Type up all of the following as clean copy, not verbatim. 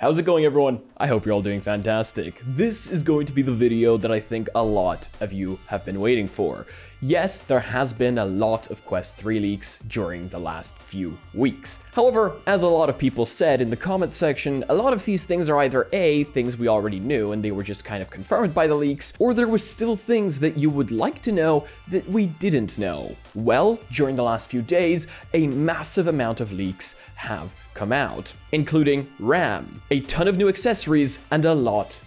How's it going, everyone? I hope you're all doing fantastic. This is going to be the video that I think a lot of you have been waiting for. Yes, there has been a lot of Quest 3 leaks during the last few weeks. However, as a lot of people said in the comments section, a lot of these things are either A, things we already knew and they were just kind of confirmed by the leaks, or there was still things that you would like to know that we didn't know. Well, during the last few days, a massive amount of leaks have come out, including RAM, a ton of new accessories, and a lot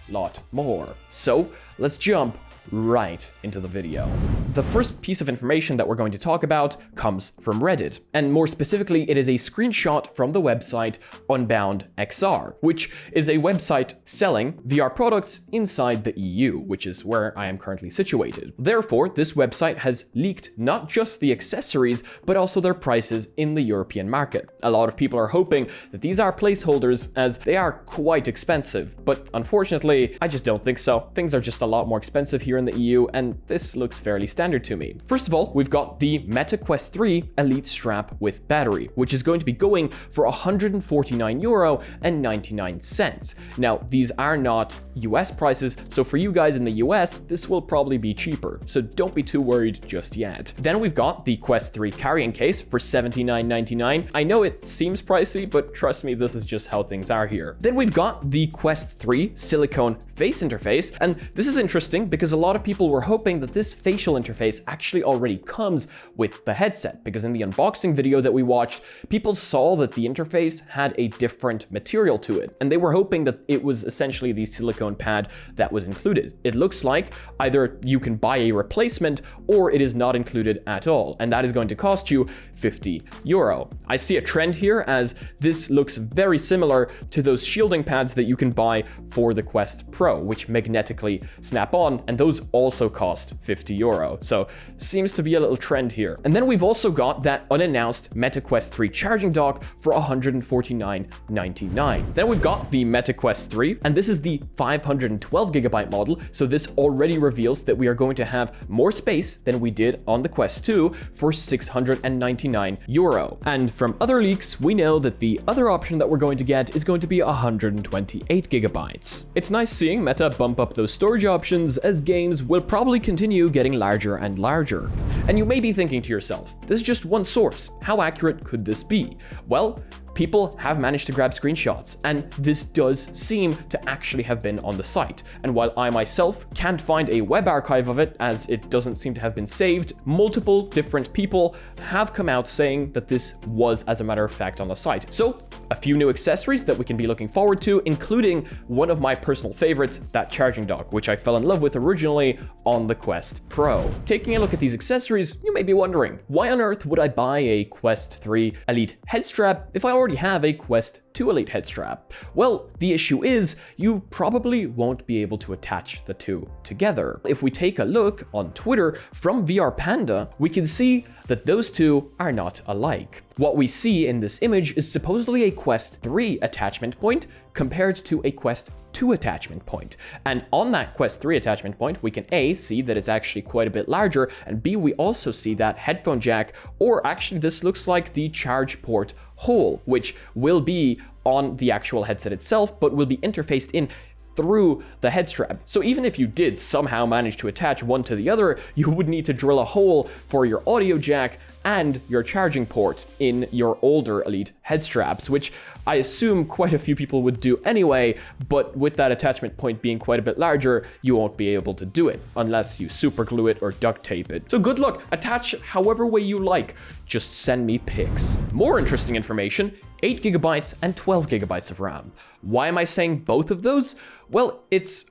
more. So let's jump right into the video. The first piece of information that we're going to talk about comes from Reddit, and more specifically, it is a screenshot from the website UnboundXR, which is a website selling VR products inside the EU, which is where I am currently situated. Therefore, this website has leaked not just the accessories, but also their prices in the European market. A lot of people are hoping that these are placeholders, as they are quite expensive, but unfortunately, I just don't think so. Things are just a lot more expensive here in the EU, and this looks fairly standard to me. First of all, we've got the Meta Quest 3 Elite strap with battery, which is going to be going for €149.99. Now, these are not US prices, so for you guys in the US, this will probably be cheaper, so don't be too worried just yet. Then we've got the Quest 3 carrying case for $79.99. I know it seems pricey, but trust me, this is just how things are here. Then we've got the Quest 3 silicone face interface, and this is interesting because a lot of people were hoping that this facial interface actually already comes with the headset, because in the unboxing video that we watched, people saw that the interface had a different material to it, and they were hoping that it was essentially the silicone pad that was included. It looks like either you can buy a replacement or it is not included at all, and that is going to cost you €50. I see a trend here, as this looks very similar to those shielding pads that you can buy for the Quest Pro, which magnetically snap on, and those also cost €50. So seems to be a little trend here. And then we've also got that unannounced Meta Quest 3 charging dock for $149.99. Then we've got the Meta Quest 3, and this is the 512GB model, so this already reveals that we are going to have more space than we did on the Quest 2 for €699. And from other leaks, we know that the other option that we're going to get is going to be 128GB. It's nice seeing Meta bump up those storage options, as games will probably continue getting larger and larger. And you may be thinking to yourself, this is just one source. How accurate could this be? Well, people have managed to grab screenshots, and this does seem to actually have been on the site. And while I myself can't find a web archive of it, as it doesn't seem to have been saved, multiple different people have come out saying that this was, as a matter of fact, on the site. So a few new accessories that we can be looking forward to, including one of my personal favorites, that charging dock, which I fell in love with originally on the Quest Pro. Taking a look at these accessories, you may be wondering, why on earth would I buy a Quest 3 Elite head strap if I already have a Quest 2 Elite head strap? Well, the issue is you probably won't be able to attach the two together. If we take a look on Twitter from VR Panda, we can see that those two are not alike. What we see in this image is supposedly a Quest 3 attachment point compared to a Quest 2 attachment point. And on that Quest 3 attachment point, we can A, see that it's actually quite a bit larger, and B, we also see that headphone jack, or actually this looks like the charge port hole, which will be on the actual headset itself, but will be interfaced in through the head strap. So even if you did somehow manage to attach one to the other, you would need to drill a hole for your audio jack and your charging port in your older Elite head straps, which I assume quite a few people would do anyway, but with that attachment point being quite a bit larger, you won't be able to do it unless you super glue it or duct tape it. So good luck, attach however way you like, just send me pics. More interesting information, 8GB and 12GB of RAM. Why am I saying both of those? Well, it's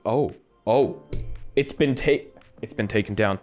been taken down.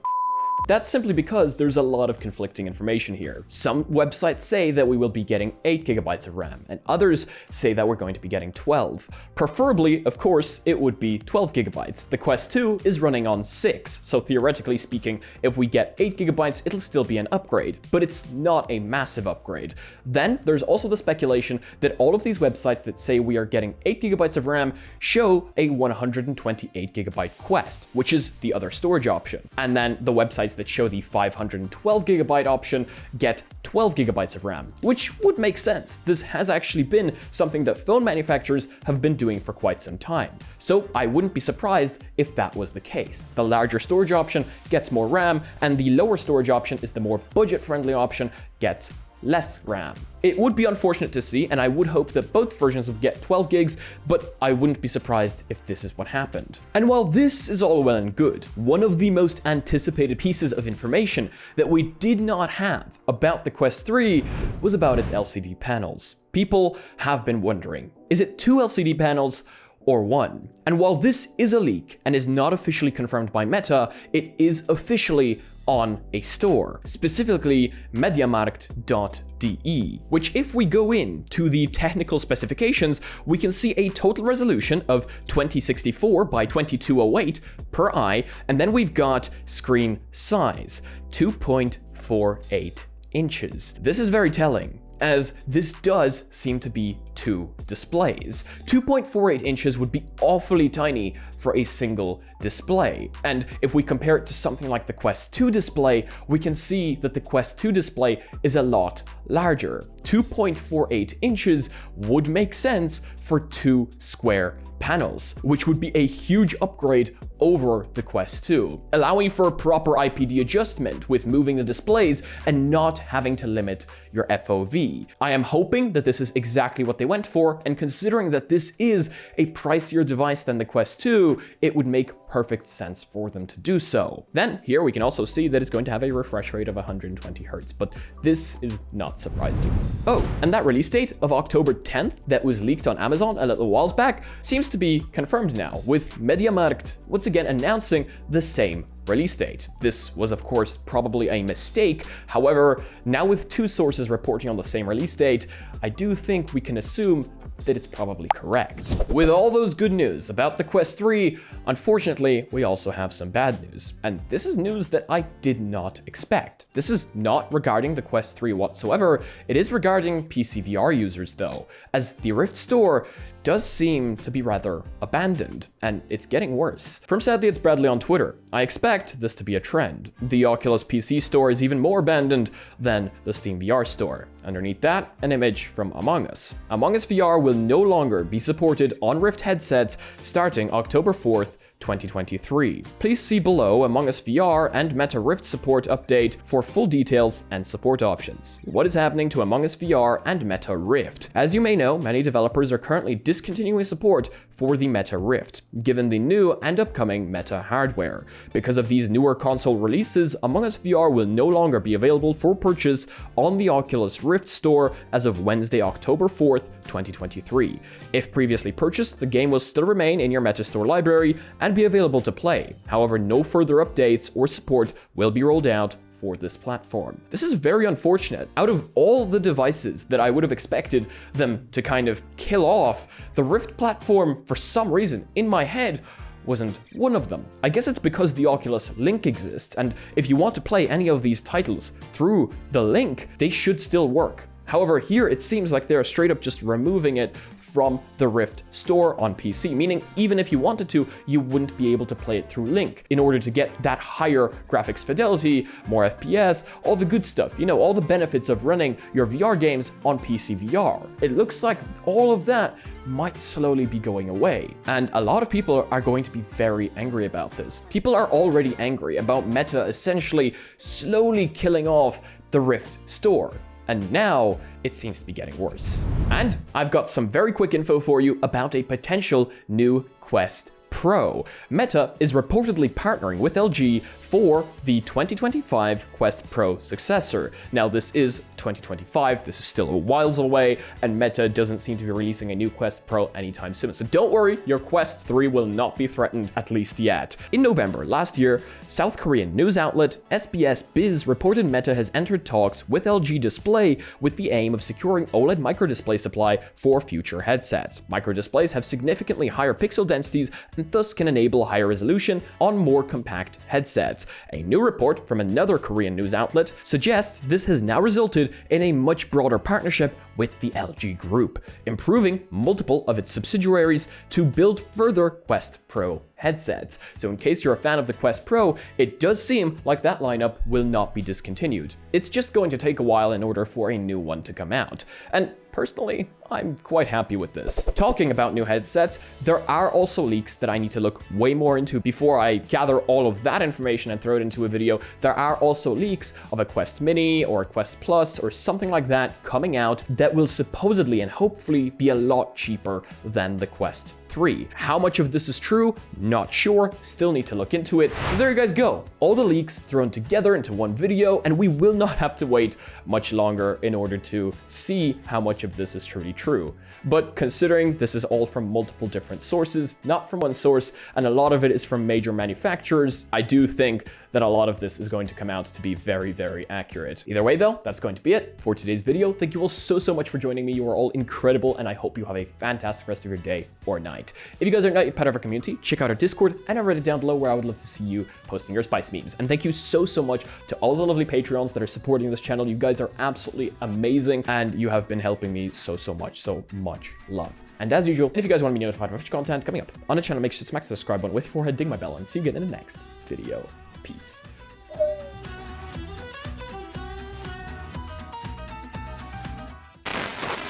That's simply because there's a lot of conflicting information here. Some websites say that we will be getting 8GB of RAM, and others say that we're going to be getting 12. Preferably, of course, it would be 12GB. The Quest 2 is running on 6, so theoretically speaking, if we get 8GB, it'll still be an upgrade, but it's not a massive upgrade. Then there's also the speculation that all of these websites that say we are getting 8GB of RAM show a 128GB Quest, which is the other storage option. And then the websites device that show the 512GB option get 12GB of RAM, which would make sense. This has actually been something that phone manufacturers have been doing for quite some time. So I wouldn't be surprised if that was the case. The larger storage option gets more RAM, and the lower storage option is the more budget-friendly option, gets less RAM. It would be unfortunate to see, and I would hope that both versions would get 12 gigs, but I wouldn't be surprised if this is what happened. And while this is all well and good, one of the most anticipated pieces of information that we did not have about the Quest 3 was about its LCD panels. People have been wondering, is it 2 LCD panels or 1? And while this is a leak and is not officially confirmed by Meta, it is officially on a store, specifically mediamarkt.de, which if we go into the technical specifications, we can see a total resolution of 2064 by 2208 per eye, and then we've got screen size, 2.48 inches. This is very telling, as this does seem to be 2 displays. 2.48 inches would be awfully tiny for a single display. And if we compare it to something like the Quest 2 display, we can see that the Quest 2 display is a lot larger. 2.48 inches would make sense for 2 square panels, which would be a huge upgrade over the Quest 2, allowing for proper IPD adjustment with moving the displays and not having to limit your FOV. I am hoping that this is exactly what they went for, and considering that this is a pricier device than the Quest 2, it would make perfect sense for them to do so. Then here we can also see that it's going to have a refresh rate of 120 Hz, but this is not surprising. Oh, and that release date of October 10th that was leaked on Amazon a little whiles back seems to be confirmed now, with MediaMarkt once again announcing the same release date. This was of course probably a mistake. However, now with 2 sources reporting on the same release date, I do think we can assume that it's probably correct. With all those good news about the Quest 3, unfortunately, we also have some bad news. And this is news that I did not expect. This is not regarding the Quest 3 whatsoever. It is regarding PCVR users though, as the Rift store does seem to be rather abandoned, and it's getting worse. From Sadly It's Bradley on Twitter, I expect this to be a trend. The Oculus PC store is even more abandoned than the Steam VR store. Underneath that, an image from Among Us. Among Us VR will no longer be supported on Rift headsets starting October 4th, 2023. Please see below Among Us VR and Meta Rift support update for full details and support options. What is happening to Among Us VR and Meta Rift? As you may know, many developers are currently discontinuing support for the Meta Rift, given the new and upcoming Meta hardware. Because of these newer console releases, Among Us VR will no longer be available for purchase on the Oculus Rift store as of Wednesday, October 4th, 2023. If previously purchased, the game will still remain in your Meta Store library and be available to play. However, no further updates or support will be rolled out for this platform. This is very unfortunate. Out of all the devices that I would have expected them to kind of kill off, the Rift platform, for some reason, in my head, wasn't one of them. I guess it's because the Oculus Link exists, and if you want to play any of these titles through the Link, they should still work. However, here it seems like they're straight up just removing it from the Rift store on PC, meaning even if you wanted to, you wouldn't be able to play it through Link in order to get that higher graphics fidelity, more FPS, all the good stuff, you know, all the benefits of running your VR games on PCVR. It looks like all of that might slowly be going away, and a lot of people are going to be very angry about this. People are already angry about Meta essentially slowly killing off the Rift store. And now it seems to be getting worse. And I've got some very quick info for you about a potential new Quest Pro. Meta is reportedly partnering with LG for the 2025 Quest Pro successor. Now this is 2025, this is still a whiles away, and Meta doesn't seem to be releasing a new Quest Pro anytime soon. So don't worry, your Quest 3 will not be threatened, at least yet. In November last year, South Korean news outlet SBS Biz reported Meta has entered talks with LG Display with the aim of securing OLED microdisplay supply for future headsets. Microdisplays have significantly higher pixel densities and thus can enable higher resolution on more compact headsets. A new report from another Korean news outlet suggests this has now resulted in a much broader partnership with the LG Group, improving multiple of its subsidiaries to build further Quest Pro headsets. So in case you're a fan of the Quest Pro, it does seem like that lineup will not be discontinued. It's just going to take a while in order for a new one to come out. And personally, I'm quite happy with this. Talking about new headsets, there are also leaks that I need to look way more into before I gather all of that information and throw it into a video. There are also leaks of a Quest Mini or a Quest Plus or something like that coming out that will supposedly and hopefully be a lot cheaper than the Quest 3. How much of this is true? Not sure. Still need to look into it. So there you guys go. All the leaks thrown together into one video, and we will not have to wait much longer in order to see how much of this is truly true. But considering this is all from multiple different sources, not from one source, and a lot of it is from major manufacturers, I do think that a lot of this is going to come out to be very, very accurate. Either way though, that's going to be it for today's video. Thank you all so much for joining me. You are all incredible, and I hope you have a fantastic rest of your day or night. If you guys are not yet part of our community, check out our Discord and our Reddit down below, where I would love to see you posting your spice memes. And thank you so much to all the lovely Patreons that are supporting this channel. You guys are absolutely amazing, and you have been helping me so much. So much love. And as usual, if you guys want to be notified of future content coming up on the channel, make sure to smack the subscribe button with your forehead, ding my bell, and see you again in the next video. Peace.